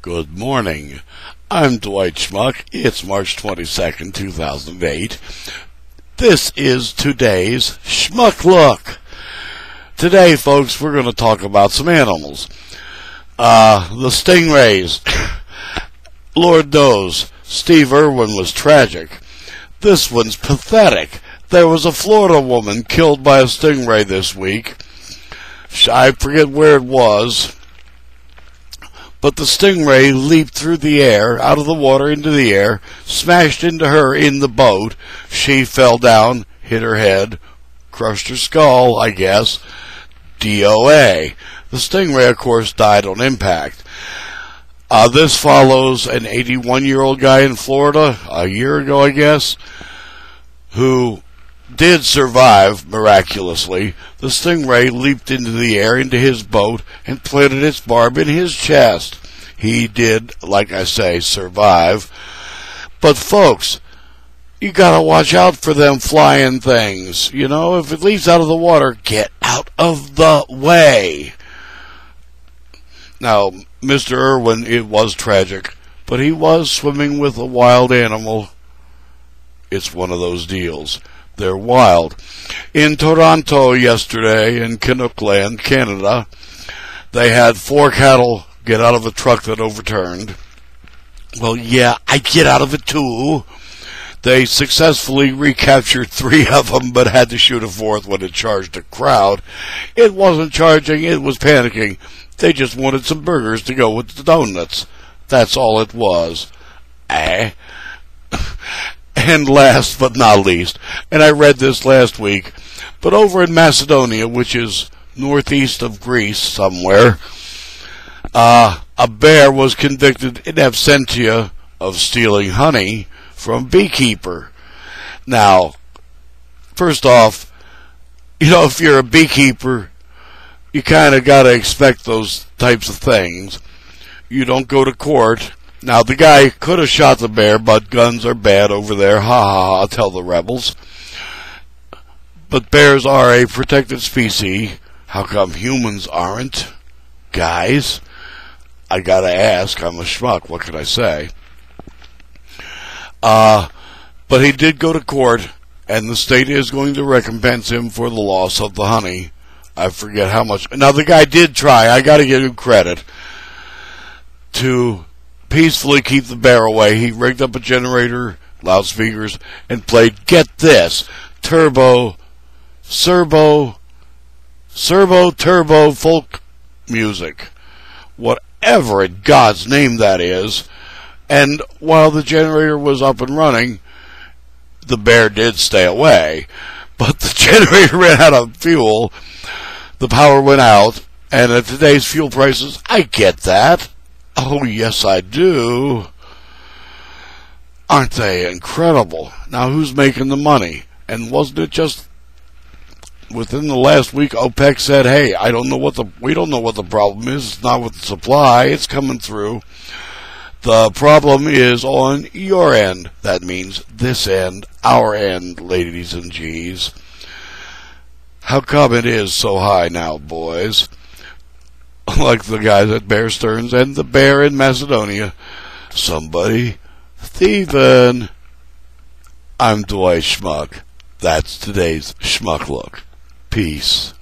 Good morning. I'm Dwight Schmuck. It's March 22nd, 2008. This is today's Schmuck Look. Today, folks, we're going to talk about some animals. The Stingrays. Lord knows, Steve Irwin was tragic. This one's pathetic. There was a Florida woman killed by a stingray this week. I forget where it was. But the stingray leaped through the air, out of the water into the air, smashed into her in the boat. She fell down, hit her head, crushed her skull, I guess. DOA. The stingray, of course, died on impact. This follows an 81-year-old guy in Florida, a year ago, I guess, who did survive miraculously. The stingray leaped into the air into his boat and planted its barb in his chest. He did, like I say, survive. But folks, you gotta watch out for them flying things. You know, if it leaves out of the water, get out of the way. Now, Mr. Irwin, it was tragic, but he was swimming with a wild animal. It's one of those deals. They're wild. In Toronto yesterday, in Canuckland, Canada, they had 4 cattle get out of a truck that overturned. Well, yeah, I get out of it too. They successfully recaptured 3 of them, but had to shoot a 4th when it charged a crowd. It wasn't charging, it was panicking. They just wanted some burgers to go with the donuts. That's all it was. And last but not least, and I read this last week, but over in Macedonia, which is northeast of Greece somewhere, a bear was convicted in absentia of stealing honey from a beekeeper. Now, first off, you know, if you're a beekeeper, you kind of got to expect those types of things. You don't go to court. Now, the guy could have shot the bear, but guns are bad over there. Ha ha ha, tell the rebels. But bears are a protected species. How come humans aren't? Guys, I gotta ask. I'm a schmuck. What can I say? But he did go to court, and the state is going to recompense him for the loss of the honey. I forget how much. Now, the guy did try. I gotta give him credit to peacefully keep the bear away. He rigged up a generator, loudspeakers, and played, get this, turbo folk music, whatever in God's name that is. And while the generator was up and running, the bear did stay away, but the generator ran out of fuel, the power went out, and at today's fuel prices, I get that. Oh, yes, I do. Aren't they incredible? Now, who's making the money? And wasn't it just within the last week, OPEC said, hey, we don't know what the problem is. It's not with the supply. It's coming through. The problem is on your end. That means this end, our end, ladies and G's. How come it is so high now, boys? Like the guys at Bear Stearns and the bear in Macedonia. Somebody thieving. I'm Dwight Schmuck. That's today's Schmuck Look. Peace.